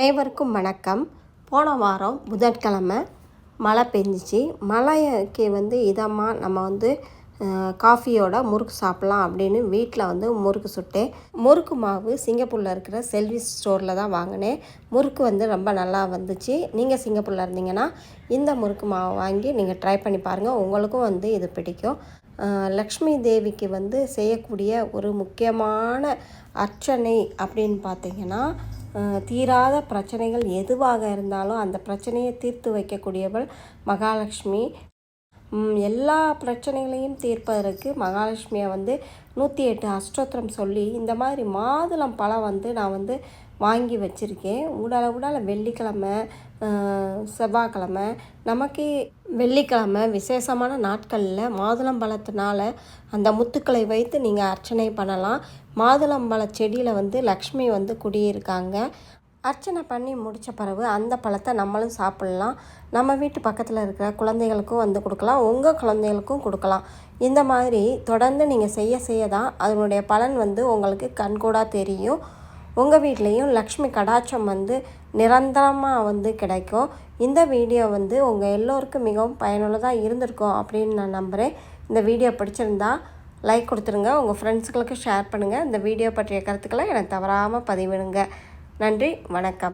அனைவருக்கும் வணக்கம். போன வாரம் புதன்கிழமை மழை பெஞ்சிச்சு. மழைக்கு இதமாக நம்ம காஃபியோட முறுக்கு சாப்பிட்லாம் அப்படின்னு வீட்டில் முறுக்கு சுட்டேன். முறுக்கு மாவு சிங்கப்பூரில் இருக்கிற செல்வி ஸ்டோரில் தான் வாங்கினேன். முறுக்கு ரொம்ப நல்லா வந்துச்சு. நீங்கள் சிங்கப்பூரில் இருந்தீங்கன்னா இந்த முறுக்கு மாவை வாங்கி நீங்கள் ட்ரை பண்ணி பாருங்கள். உங்களுக்கும் இது பிடிக்கும். லக்ஷ்மி தேவிக்கு செய்யக்கூடிய ஒரு முக்கியமான அர்ச்சனை அப்படின்னு பார்த்தீங்கன்னா, தீராத பிரச்சனைகள் எதுவாக இருந்தாலும் அந்த பிரச்சனையை தீர்த்து வைக்கக்கூடியவள் மகாலட்சுமி. எல்லா பிரச்சனைகளையும் தீர்ப்பதற்கு மகாலட்சுமியை 108 அஷ்டோத்திரம் சொல்லி இந்த மாதிரி மாதுளம் பழம் நான் வாங்கி வச்சுருக்கேன். உடால வெள்ளிக்கிழமை, செவ்வாய்க்கிழமை, நமக்கு வெள்ளிக்கிழமை விசேஷமான நாட்களில் மாதுளம் பழத்தினால அந்த முத்துக்களை வைத்து நீங்கள் அர்ச்சனை பண்ணலாம். மாதுளம்பழ செடியில் லக்ஷ்மி குடியிருக்காங்க. அர்ச்சனை பண்ணி முடித்த பிறகு அந்த பழத்தை நம்மளும் சாப்பிட்லாம். நம்ம வீட்டு பக்கத்தில் இருக்கிற குழந்தைகளுக்கும் கொடுக்கலாம், உங்கள் குழந்தைகளுக்கும் கொடுக்கலாம். இந்த மாதிரி தொடர்ந்து நீங்கள் செய்ய தான் அதனுடைய பலன் உங்களுக்கு கண்கூடாக தெரியும். உங்கள் வீட்லேயும் லக்ஷ்மி கடாட்சம் நிரந்தரமாக கிடைக்கும். இந்த வீடியோ உங்கள் எல்லோருக்கும் மிகவும் பயனுள்ளதாக இருந்திருக்கும் அப்படின்னு நான் நம்புகிறேன். இந்த வீடியோ பிடிச்சிருந்தா லைக் கொடுத்துருங்க, உங்கள் ஃப்ரெண்ட்ஸுகளுக்கு ஷேர் பண்ணுங்கள். இந்த வீடியோ பற்றிய கருத்துக்களை எனக்கு தவறாமல் பதிவிடுங்க. நன்றி, வணக்கம்.